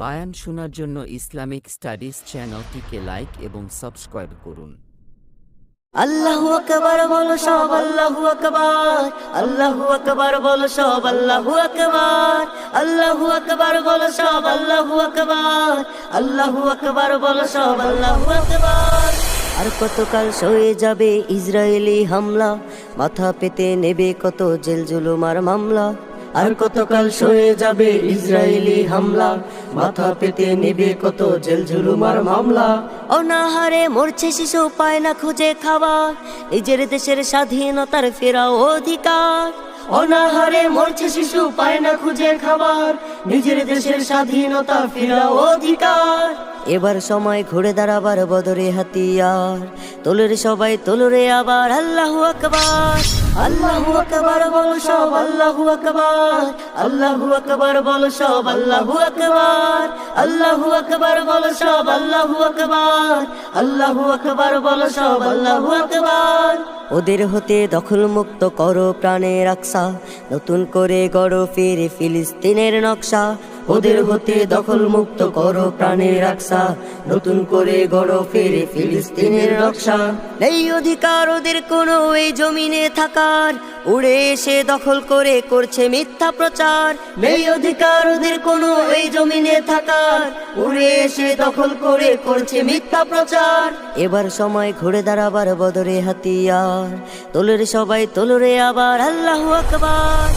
বায়ান শোনার জন্য Islamic studies চ্যানেলটিকে লাইক এবং সাবস্ক্রাইব করুন। আল্লাহু আকবার বলো সব, আল্লাহু আকবার, আল্লাহু আকবার বলো সব, আল্লাহু আকবার, আল্লাহু আকবার বলো সব, আল্লাহু আকবার, আল্লাহু আকবার বলো সব, আল্লাহু আকবার। আর কতকাল সয়ে যাবে ইসরায়েলি হামলা, মাথা পেতে নেবে কত জেল জুলুম আর মামলা। আর কতকাল সয়ে যাবে ইসরায়েলি হামলা, মাথা পেতে নেবে কত জেল জুলুম আর মামলা। অনাহারে মরছে শিশু, পায় না খুঁজে খাবার, নিজের দেশের স্বাধীনতার ফেরা অধিকার। অনাহারে মরছে শিশু, পায় না খুঁজে খাবার, নিজের দেশের স্বাধীনতা ফেরা অধিকার। এবার সময় ঘুরে দাঁড়াবার বদরে হাতিয়ার, তোলের সবাই তোলরে আবার আল্লাহু আকবার। আল্লাহু আকবার বলো সব, আল্লাহু আকবার, আল্লাহু আকবার বলো সব, আল্লাহু আকবার, আল্লাহু আকবার বলো সব, আল্লাহু আকবার, আল্লাহু আকবার বলো সব, আল্লাহু আকবার। ওদের হতে দখল মুক্ত করো প্রাণের আকসা, নতুন করে গড়ো ফিরে ফিলিস্তিনের নকশা। ওদের হতে দখল মুক্ত করো প্রাণের আকসা, নতুন করে গড়ো ফিরে ফিলিস্তিনের নকশা। এই অধিকার ওদের কোনো এই জমিনে থাকার, উড়ে এসে দখল করে করছে মিথ্যা প্রচার। এই অধিকার ওদের কোনো এই জমিনে থাকার, উড়ে এসে দখল করে করছে মিথ্যা প্রচার। এবার সময় ঘুরে দাঁড়াবার বদরে হাতিয়ার, তোলের সবাই তোলরে আবার আল্লাহু আকবার।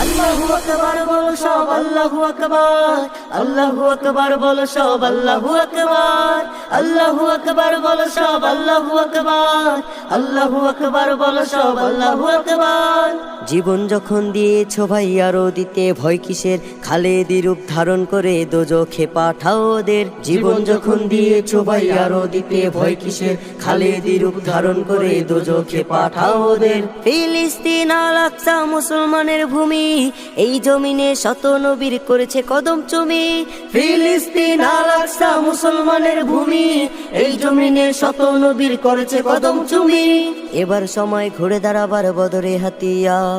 আল্লাহু আকবার বলো সব, আল্লাহু আকবার, আল্লাহু আকবার বলো সব, আল্লাহু আকবার, আল্লাহু আকবার বলো সব, আল্লাহু আকবার, আল্লাহু আকবার বলো সব, আল্লাহু আকবার। জীবন যখন দিয়েছো ভাই আরো দিতে ভয় কিসের, খালেদি রূপ ধারণ করে দোজখে পাঠাও ওদের। জীবন যখন দিয়েছো ভাই আরো দিতে ভয় কিসের, খালেদি রূপ ধারণ করে দোজখে পাঠাও ওদের। ফিলিস্তিন আল আকসা মুসলমানের ভূমি, এই জমিনে শত নবীর করেছে কদম চুমি। ফিলিস্তিন আল আকসা মুসলমানের ভূমি, এই জমিনে শত নবীর করেছে কদম চুমি। এবার সময় ঘুরে দাঁড়াবার বদরে হাতিয়ার,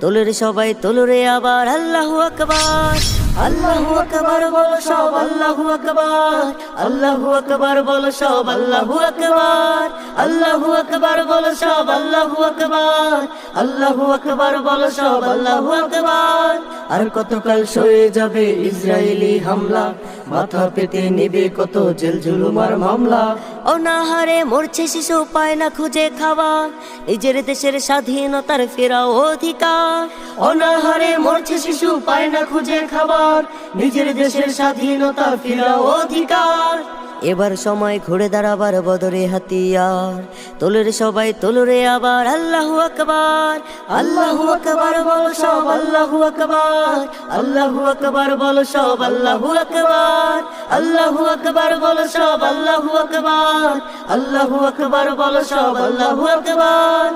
তোলের সবাই তোলরে আবার আল্লাহু আকবার। আল্লাহু আকবার বলো সব, আল্লাহু আকবার, আল্লাহু আকবার বলো সব, আল্লাহু আকবার, আল্লাহু আকবার বলো সব, আল্লাহু আকবার, আল্লাহু আকবার বলো সব, আল্লাহু আকবার। আর কতকাল সয়ে যাবে ইসরায়েলি হামলা, মাথা পেতে নেবে কত জেল জুলুম আর মামলা। অনাহারে মরছে শিশু, পায় না খুঁজে খাবার, নিজের দেশের স্বাধীনতার ফেরা অধিকার। অনাহারে মরছে শিশু, পায় না খুঁজে খাবার, নিজের দেশের স্বাধীনতা ফেরা অধিকার। এবার সময় ঘুরে দাঁড়াবার বদরে হাতিয়ার, তোলের সবাই তোলরে আবার আল্লাহু আকবার। আল্লাহু আকবার বলো সব, আল্লাহু আকবার, আল্লাহু আকবার বলো সব, আল্লাহু আকবার, আল্লাহু আকবার বলো সব, আল্লাহু আকবার, আল্লাহু আকবার বলো সব, আল্লাহু আকবার।